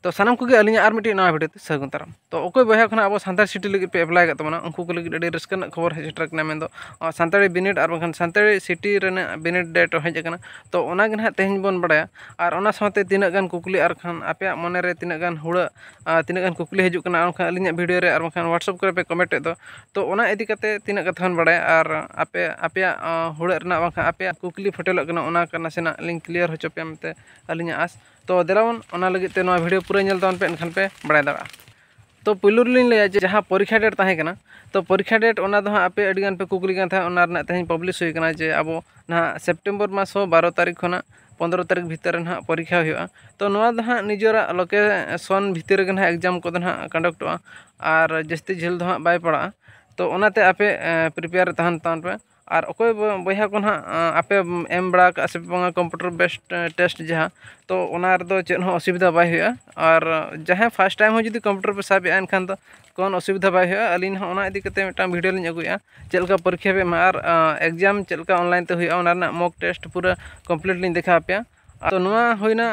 तो सानाम को अलिंग और मिट्टी नवा भिडियो सगुन दाराम तो अकोय बया खना अब सानतार सिटी लगे पे एप्लाई करतबना उनको को लगे अड़ी रस्कन खबर हेज ट्रक ना मेन दो सानतारी बिनिड और बखन सानतारी सिटी रेना बिनिड डेट हेज अकना तो ओना गन हा तेहन बोन बडाया और ओना साथे तिना गन कुकली और खान आपे मने रे तिना गन हुड़ा तिना गन कुकली हेजु कना और अलिंग भिडियो रे और बखन व्हाट्सएप करे पे कमेंट दो तो ओना इदी कते तिना कथान बडाया और आपे हुड़ा रेना बखन आपे कुकली फटेल कना ओना करना सेना लिंक क्लियर होचो पे मते अलिंग आस तो देलावन ओना लगे ते नवा भिडियो पूरा नेल तावन पे एनखान पे बडाय दाड़ा तो पुलुर लिन लया जे जहां परीक्षा डेट ताहे कना तो परीक्षा डेट ओना दो आपे अडिगान पे कुकली गन था ओना रना तेहन पब्लिश हुई कना जे अब ना सेप्टेम्बर मास 12 तारीख खना 15 तारीख भीतर ना परीक्षा हुआ तो नवा दो निजरा लोकेशन भीतर गन एग्जाम को दो कंडक्टवा और जस्ती झेल दो बाय पड़ा तो ओनाते आपे प्रिपेयर तहन तान पे और अकोय बया को ना आपे एम बड़ा का से कंप्यूटर बेस्ड टेस्ट जहाँ तो ओना रदो चेन हो असुविधा बाय हुआ और जहाँ फर्स्ट टाइम हो जदि कंप्यूटर पे साबे एनखान तो कौन असुविधा बाय हुआ अलिन ओना इदी कते मिटाम वीडियो लिन अगुया चलका परीक्षा पे और एग्जाम चलका ऑनलाइन ते हुआ ओना ना मॉक टेस्ट पूरा कंप्लीट लिन देखा पे तो नुआ होइना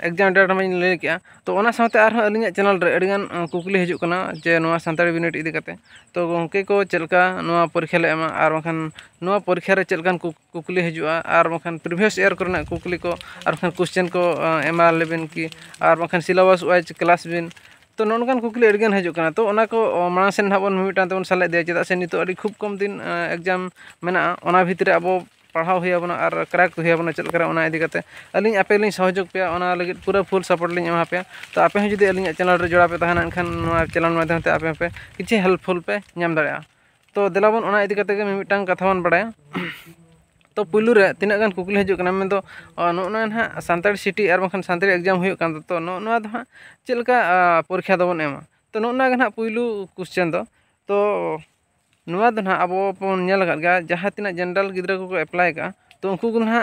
एग्जाम डेट में लay किया तो ओना साथे आर अलिंग चैनल रे अडिगान कुकली हिजुक कना जे नुआ सानताड़ी बिनिट इदी कते तो गोंके को चलका नुआ परीक्षा ले एमा आर बखन नुआ परीक्षा रे चलकान कुकली हिजुआ आर बखन प्रीवियस ईयर करना कुकली को आर बखन क्वेश्चन को एमा लेबेन की आर बखन सिलेबस वाइज क्लास बिन तो नोनकान कुकली अडिगान हिजुक कना तो ओना को मांग सेन हाबन मिटान तेबन साले दे चेदा से नितो अडी खूब कम दिन एग्जाम मेना ओना भितरे अब पढ़ाव हुआ और क्रैक हुआ चलकर इदी करते अली आपे लिंग सहयोग पे लगे पूरा फुल सपोर्ट लिंग एमा पे तो आपे जुदी अली चैनल रे जोड़ा पे तहना एनखान चैनल माध्यम ते आपे पे किछि हेल्पफुल पे नाम दाड़ा तो देलाबन ओना इदी करते मिमिटांग कथा बन बडाया तो पुलु रे तिना गान कुकली हिजुक कना मेन दो नोना ना सानताड़ी सिटी और बखन सानताड़ी एग्जाम हुई कान तो नोना दो चलका परीक्षा दबन एमा तो नोना गना पुलु क्वेश्चन दो तो नुआ दो ना अब बन नेल गया जहाँ तीना जनरल गिद्रा को एप्लाई का तो उनको को ना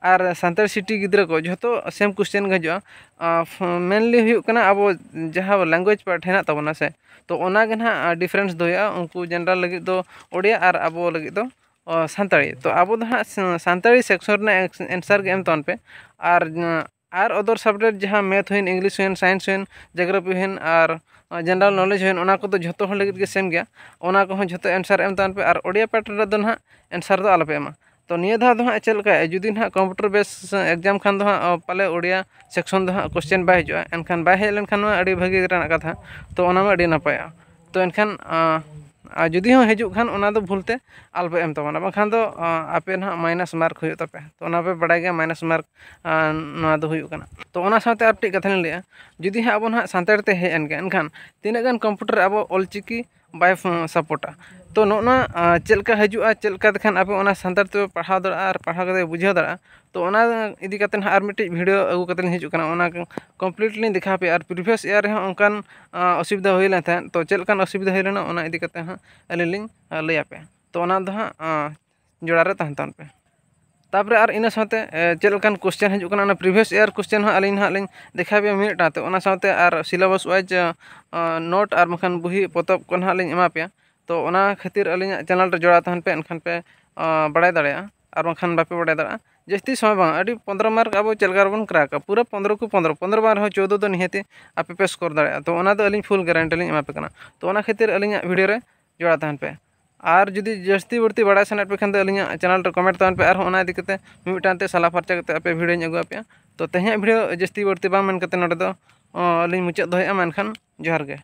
और सानताड़ी सिटी गिद्रा को जो सेम क्वेश्चन गजो मेनली हुआ अब जहाँ लैंग्वेज पार्ट है तबना से तो ओना गे ना डिफरेंस दो उनको जनरल लगे दो ओडिया और अब लगे दो सानताड़ी तो अब दो हाँ सानताड़ी सेक्शन एंसर के एम तन पे और अदर सब्जेक्ट जहाँ मैथ हुई इंग्लिश हुई साइंस हुई जोग्राफी हुई और जनरल नॉलेज हुई ओना को तो जो हर लगे सेम गया ओना को जो एंसर एम तान पे और ओडिया पार्ट रे ना एंसर दो आलोपे एमा तो निया धा दो चलका जुदी ना कंप्यूटर बेस एग्जाम खान दो पाले ओडिया सेक्शन दो क्वेश्चन बै हजूँ एनखान बै हेज लेनखान अड़ी भागी कथा तो ओना अड़ी नपाया तो एनखान जुदी हो हजू खान ओना दो भूलते आलपे एम तबना बाखान दो आपे ना माइनस मार्क हुई तपे तो ओना पे बड़ा गया माइनस मार्क ना दो हुई कना तो ओना साथे आर टिक कथा लिया जुदी हाँ अब ना सानताड़ी ते हेज एनगे एनखान तीना गान कंप्यूटर अब ऑलचिकी बाय सपोर्टा तो नोना चलका हजूआ चलका देखान आपे ओना सानताड़ी ते पढ़ाव दड़ा और पढ़ाव कते बुझाव दड़ा तो ओना इदी कते आर मिट्टी वीडियो अगू कते हिजुक कना ओना कंप्लीटली देखा पे और प्रीवियस ईयर रे ओनकान असुविधा हुई लेन था तो चलकान असुविधा हुई लेना ओना इदी कते हाँ अली लिंग लैया पे तो ओना दो हाँ जोड़ा रे तहन पे तापर और इन साथे चलकान क्वेश्चन हजूक कना प्रीवियस ईयर क्वेश्चन हाँ अलिंग हाँ लिंग देखा पे मिनटा तो ओना साथे और सिलेबस वाइज नोट और बखान बुही पोतब को हाँ लिंग एमा पे तो ओना खातिर अलिंग चैनल रे जोड़ा तहन पे एनखान पे बड़ाय दाड़ेया और बखान बापे बड़ाय दाड़ा जस्ती समय बा अभी 15 मार्क अब चलकर बन क्राका पूरा 15 को 15 बार हो 14 तो निहते आपे पे स्कोर दाड़ा तो ओना दो अलिंग फुल गारंटी लिंग एमा पे कना तो ओना खातिर अलिंग वीडियो रे जोड़ा तहन पे और जुदी जस्ती बढ़ती बड़ा सना पे खान अलिंग चैनल रे कमेंट तहन पे और ओना इदी कते मिमिटान ते साला फरचा कते आपे वीडियो अगुआ पे तो तेहे वीडियो जस्ती बढ़ती बा मन कते नोडे दो अलिंग मुचाद दोया मेनखान जोहार गे।